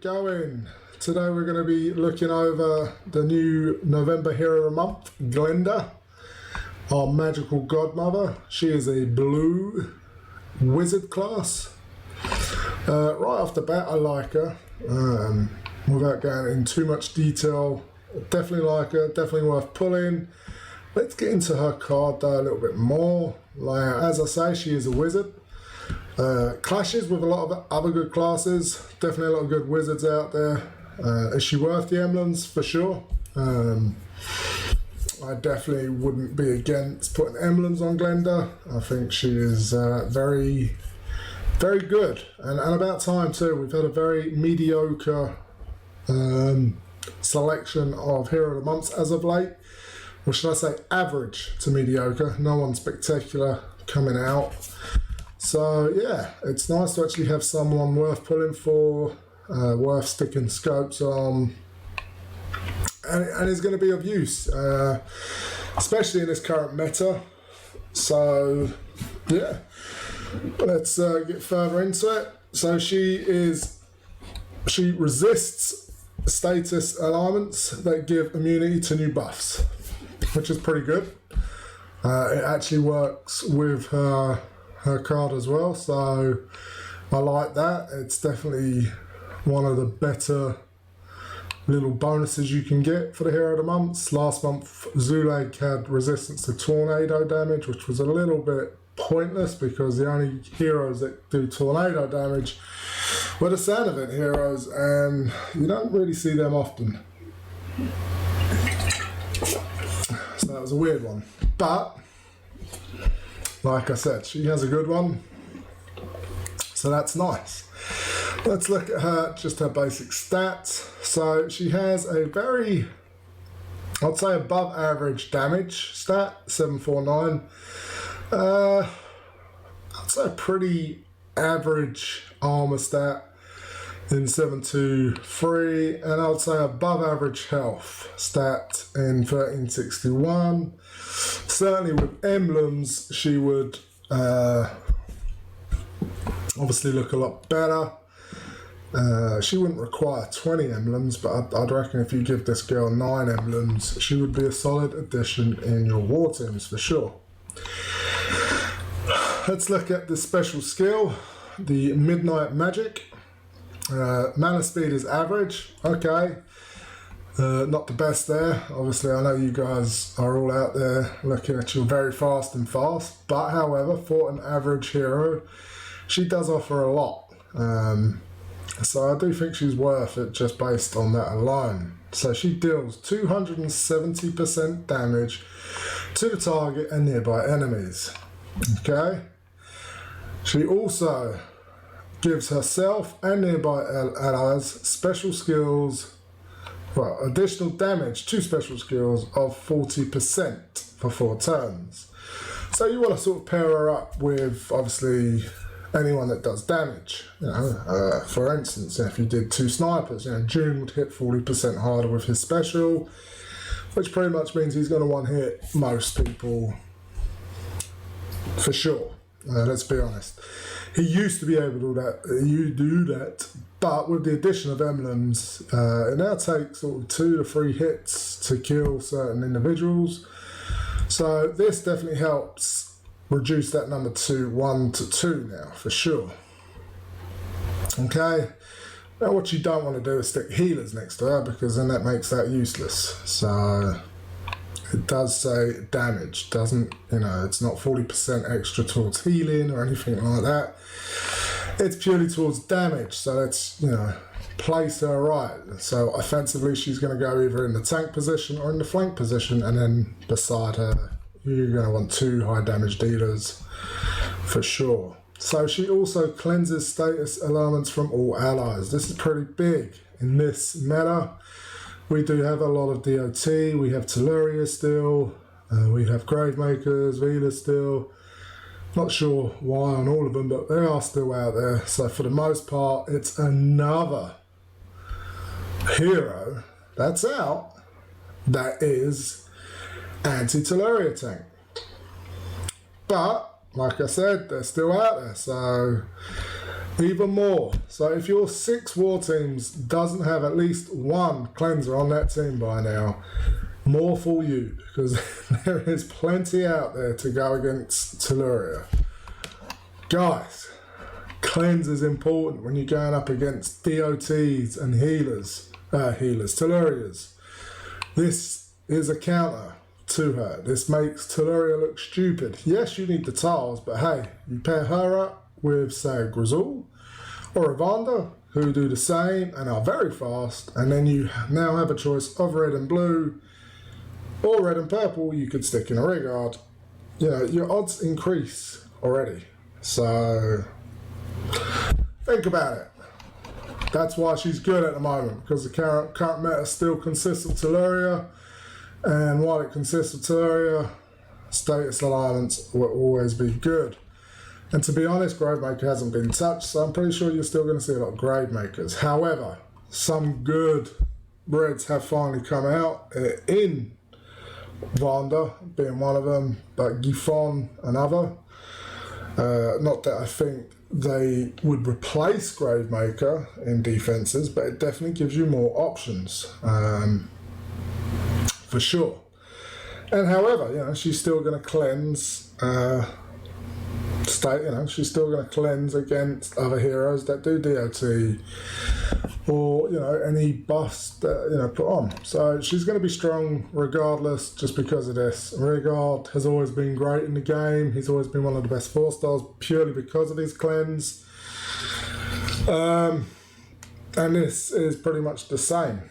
going? Today we're going to be looking over the new November Hero of the Month, Glenda, our magical godmother. She is a blue wizard class. Right off the bat, I like her. Without going in too much detail, definitely like her, definitely worth pulling. Let's get into her card though a little bit more. Like, as I say, she is a wizard. Clashes with a lot of other good classes. Definitely a lot of good wizards out there. Is she worth the emblems? For sure. I definitely wouldn't be against putting emblems on Glenda. I think she is very, very good. And about time too. We've had a very mediocre selection of Hero of the Months as of late. Or should I say average to mediocre. No one spectacular coming out. So yeah, it's nice to actually have someone worth pulling for, worth sticking scopes on, and is going to be of use, especially in this current meta. So yeah, let's get further into it. So she resists status alignments that give immunity to new buffs, which is pretty good. It actually works with her card as well, so I like that. It's definitely one of the better little bonuses you can get for the Hero of the Months. Last month Zulake had resistance to tornado damage, which was a little bit pointless because the only heroes that do tornado damage were the sound event heroes, and you don't really see them often. So that was a weird one, but like I said, she has a good one, so that's nice. Let's look at her, just her basic stats. So she has a very, I'd say above average damage stat, 749. I'd say a pretty average armor stat in 723, and I'd say above average health stat in 1361. Certainly with emblems, she would obviously look a lot better. She wouldn't require 20 emblems, but I'd reckon if you give this girl 9 emblems, she would be a solid addition in your war teams for sure. Let's look at the special skill, the Midnight Magic. Mana speed is average. Okay. Not the best there. Obviously, I know you guys are all out there looking at you very fast and fast, but however, for an average hero, she does offer a lot. So I do think she's worth it just based on that alone. So she deals 270% damage to the target and nearby enemies. Okay. She also gives herself and nearby allies special skills. Well, additional damage to special skills of 40% for 4 turns. So you want to sort of pair her up with, obviously, anyone that does damage. You know, for instance, if you did 2 snipers, you know, June would hit 40% harder with his special, which pretty much means he's going to one-hit most people for sure. Let's be honest. He used to be able to do that, but with the addition of emblems, it now takes sort of 2 to 3 hits to kill certain individuals. So this definitely helps reduce that number to 1 to 2 now, for sure. Okay. Now what you don't want to do is stick healers next to her, because then that makes that useless. So it does say damage, doesn't, you know, it's not 40% extra towards healing or anything like that. It's purely towards damage, so let's, you know, place her right. So offensively, she's going to go either in the tank position or in the flank position, and then beside her, you're going to want 2 high damage dealers for sure. So she also cleanses status elements from all allies. This is pretty big in this meta. We do have a lot of DOT, we have Telluria still, we have Gravemakers, Vila still. Not sure why on all of them, but they are still out there. So for the most part, it's another hero that's out that is anti-Telluria tank. But, like I said, they're still out there, so even more. So if your 6 war teams doesn't have at least 1 cleanser on that team by now, more for you, because there is plenty out there to go against Telluria. Guys, cleanse is important when you're going up against DOTs and Tellurias. This is a counter to her. This makes Telluria look stupid. Yes, you need the tiles, but hey, you pair her up with, say, a Grizzle or a Vonda, who do the same and are very fast, and then you now have a choice of red and blue or red and purple. You could stick in a Rigard. You know, your odds increase already. So think about it. That's why she's good at the moment, because the current meta still consists of Telluria, and while it consists of Telluria, status alignments will always be good. And to be honest, Gravemaker hasn't been touched, so I'm pretty sure you're still going to see a lot of Gravemakers. However, some good reds have finally come out in Vonda being one of them, but Gifon another. Not that I think they would replace Gravemaker in defenses, but it definitely gives you more options, for sure. And however, you know, she's still going to cleanse. She's still going to cleanse against other heroes that do DOT, or, you know, any buffs that, you know, put on. So she's going to be strong regardless, just because of this. Rigard has always been great in the game. He's always been one of the best 4-stars purely because of his cleanse. And this is pretty much the same.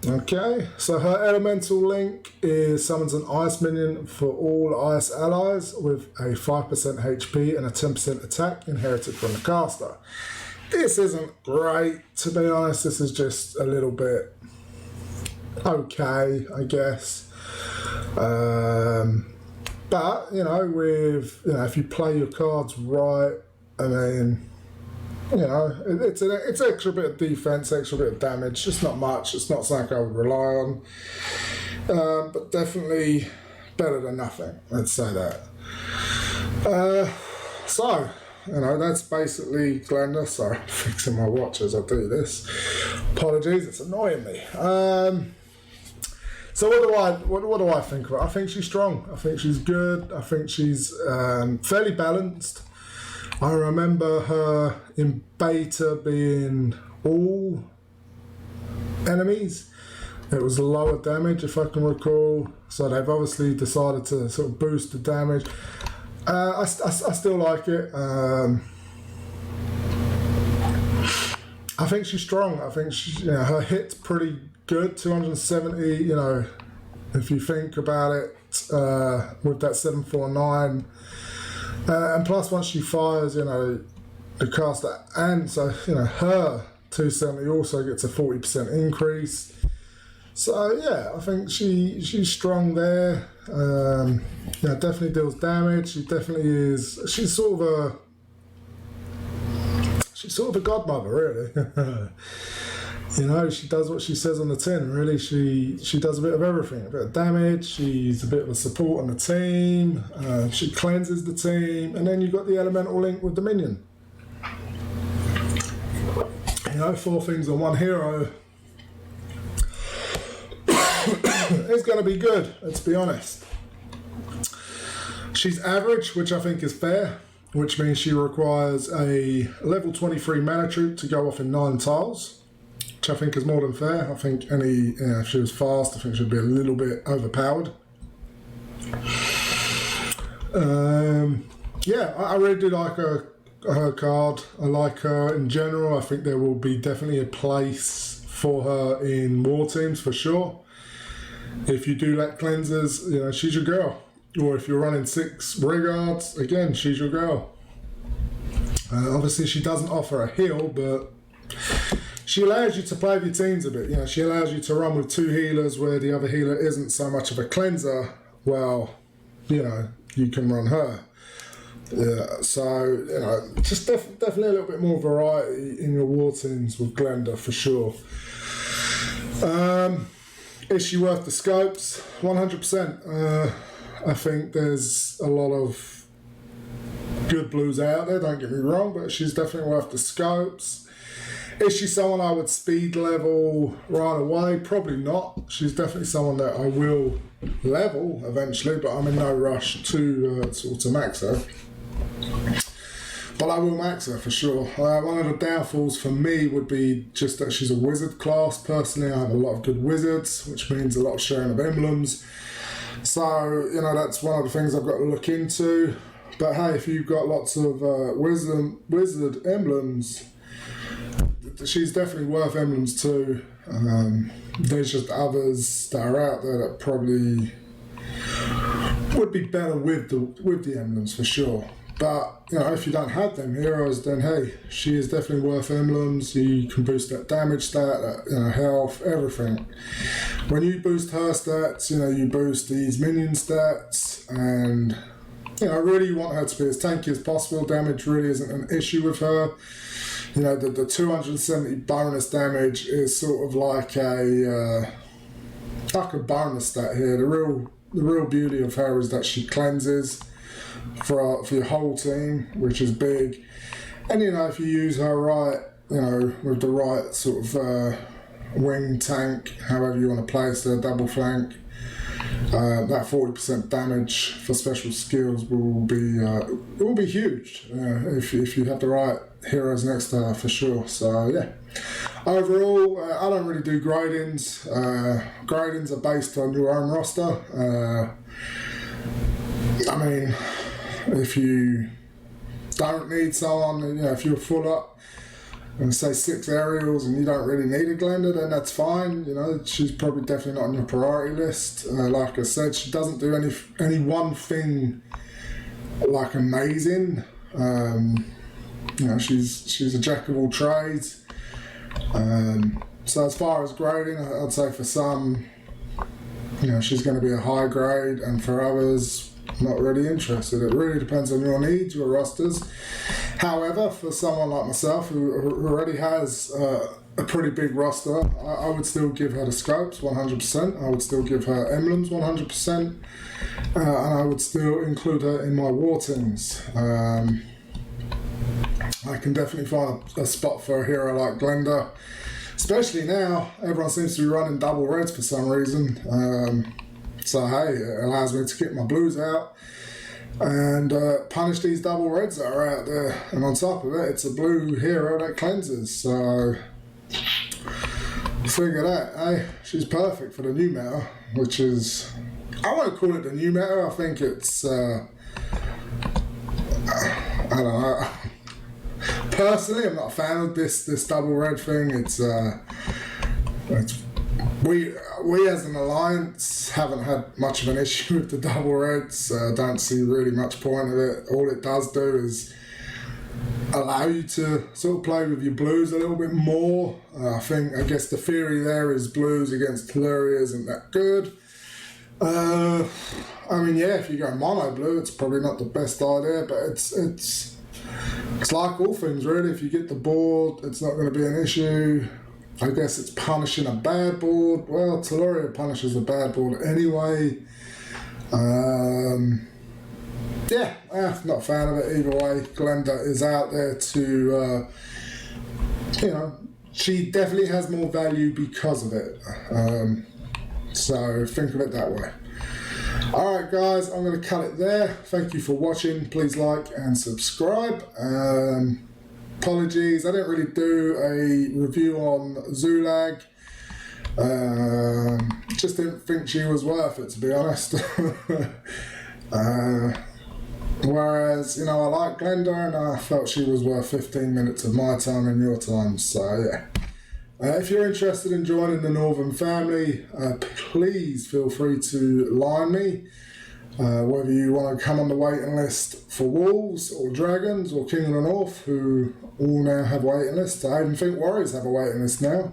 Okay, so her elemental link is summons an ice minion for all ice allies with a 5% HP and a 10% attack inherited from the caster. This isn't great, to be honest. This is just a little bit okay, I guess. But you know, if you play your cards right, I mean, you know, it's extra bit of defense, extra bit of damage. Just not much. It's not something I would rely on, but definitely better than nothing. Let's say that. So, you know, that's basically Glenda. Sorry, I'm fixing my watch as I do this. Apologies, it's annoying me. So what do I think of her? I think she's strong. I think she's good. I think she's fairly balanced. I remember her in beta being all enemies. It was lower damage, if I can recall. So they've obviously decided to sort of boost the damage. I still like it. I think she's strong. I think her hit's pretty good, 270. You know, if you think about it, with that 749. And plus, once she fires, you know, the caster, and so, you know, her 270 also gets a 40% increase. So yeah, I think she's strong there. Yeah, definitely deals damage. She definitely is. She's sort of a godmother, really. You know, she does what she says on the tin. Really, she does a bit of everything. A bit of damage. She's a bit of a support on the team. She cleanses the team, and then you've got the elemental link with the minion. You know, 4 things on one hero. It's going to be good. Let's be honest. She's average, which I think is fair. Which means she requires a level 23 mana troop to go off in 9 tiles. Which I think is more than fair. I think if she was fast, I think she'd be a little bit overpowered. Yeah, I really do like her card. I like her in general. I think there will be definitely a place for her in war teams for sure. If you do like cleansers, you know, she's your girl. Or if you're running 6 Rigards, again, she's your girl. Obviously, she doesn't offer a heal, but she allows you to play with your teams a bit. You know, she allows you to run with 2 healers where the other healer isn't so much of a cleanser. Well, you know, you can run her. Yeah, so, you know, just definitely a little bit more variety in your war teams with Glenda for sure. Is she worth the scopes? 100%. I think there's a lot of good blues out there, don't get me wrong, but she's definitely worth the scopes. Is she someone I would speed level right away? Probably not. She's definitely someone that I will level eventually, but I'm in no rush to max her. But I will max her for sure. One of the downfalls for me would be just that she's a wizard class. Personally, I have a lot of good wizards, which means a lot of sharing of emblems. So, you know, that's one of the things I've got to look into. But hey, if you've got lots of wizard emblems, she's definitely worth emblems too. There's just others that are out there that probably would be better with the emblems for sure. But, you know, if you don't have them heroes, then hey, she is definitely worth emblems. You can boost that damage stat, that, health, everything. When you boost her stats, you boost these minion stats, and, really you want her to be as tanky as possible. Damage really isn't an issue with her. The 270 bonus damage is sort of like a bonus stat here. The real beauty of her is that she cleanses for your whole team, which is big. And if you use her right, with the right sort of wing tank, however you want to place her, double flank, that 40% damage for special skills will be huge if you have the right heroes next to her for sure. So yeah, overall I don't really do gradings. Gradings are based on your own roster. If you don't need someone, if you're full up and say 6 aerials and you don't really need a Glenda, then that's fine. She's probably definitely not on your priority list. Like I said, she doesn't do any one thing like amazing. She's a jack of all trades. So as far as grading, I'd say for some, she's going to be a high grade, and for others, not really interested. It really depends on your needs, your rosters. However, for someone like myself who already has a pretty big roster, I would still give her the scopes 100%. I would still give her emblems 100%, and I would still include her in my war teams. I can definitely find a spot for a hero like Glenda, especially now. Everyone seems to be running double reds for some reason. So hey, it allows me to get my blues out and punish these double reds that are out there. And on top of it, it's a blue hero that cleanses. So figure that, hey, she's perfect for the new meta, which is, I won't call it the new meta. I think it's, I don't know. Personally, I'm not a fan of this double red thing. It's we as an alliance haven't had much of an issue with the double reds. Don't see really much point of it. All it does do is allow you to sort of play with your blues a little bit more. I guess the theory there is blues against Telluria isn't that good. If you go mono blue, it's probably not the best idea, but it's like all things really. If you get the board, it's not going to be an issue. I guess it's punishing a bad board. Well, Telluria punishes a bad board anyway. I'm not a fan of it either way. Glenda is out there to, she definitely has more value because of it. So think of it that way. Alright guys, I'm going to cut it there. Thank you for watching. Please like and subscribe. Apologies, I didn't really do a review on Zulag. Just didn't think she was worth it, to be honest. Whereas, I like Glenda, and I felt she was worth 15 minutes of my time and your time, so yeah. If you're interested in joining the Northern family, please feel free to line me. Whether you want to come on the waiting list for Wolves or Dragons or King of the North, who all now have waiting lists. I even think Warriors have a waiting list now.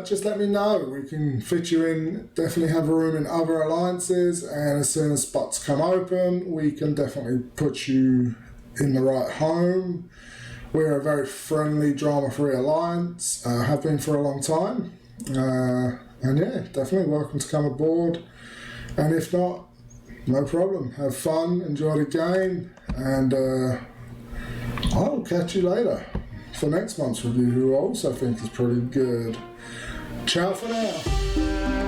Just let me know. We can fit you in. Definitely have a room in other alliances, and as soon as spots come open, we can definitely put you in the right home. We're a very friendly, drama-free alliance. Have been for a long time. And yeah, definitely welcome to come aboard. And if not, no problem. Have fun, enjoy the game, and I'll catch you later for next month's review, who I also think is pretty good. Ciao for now.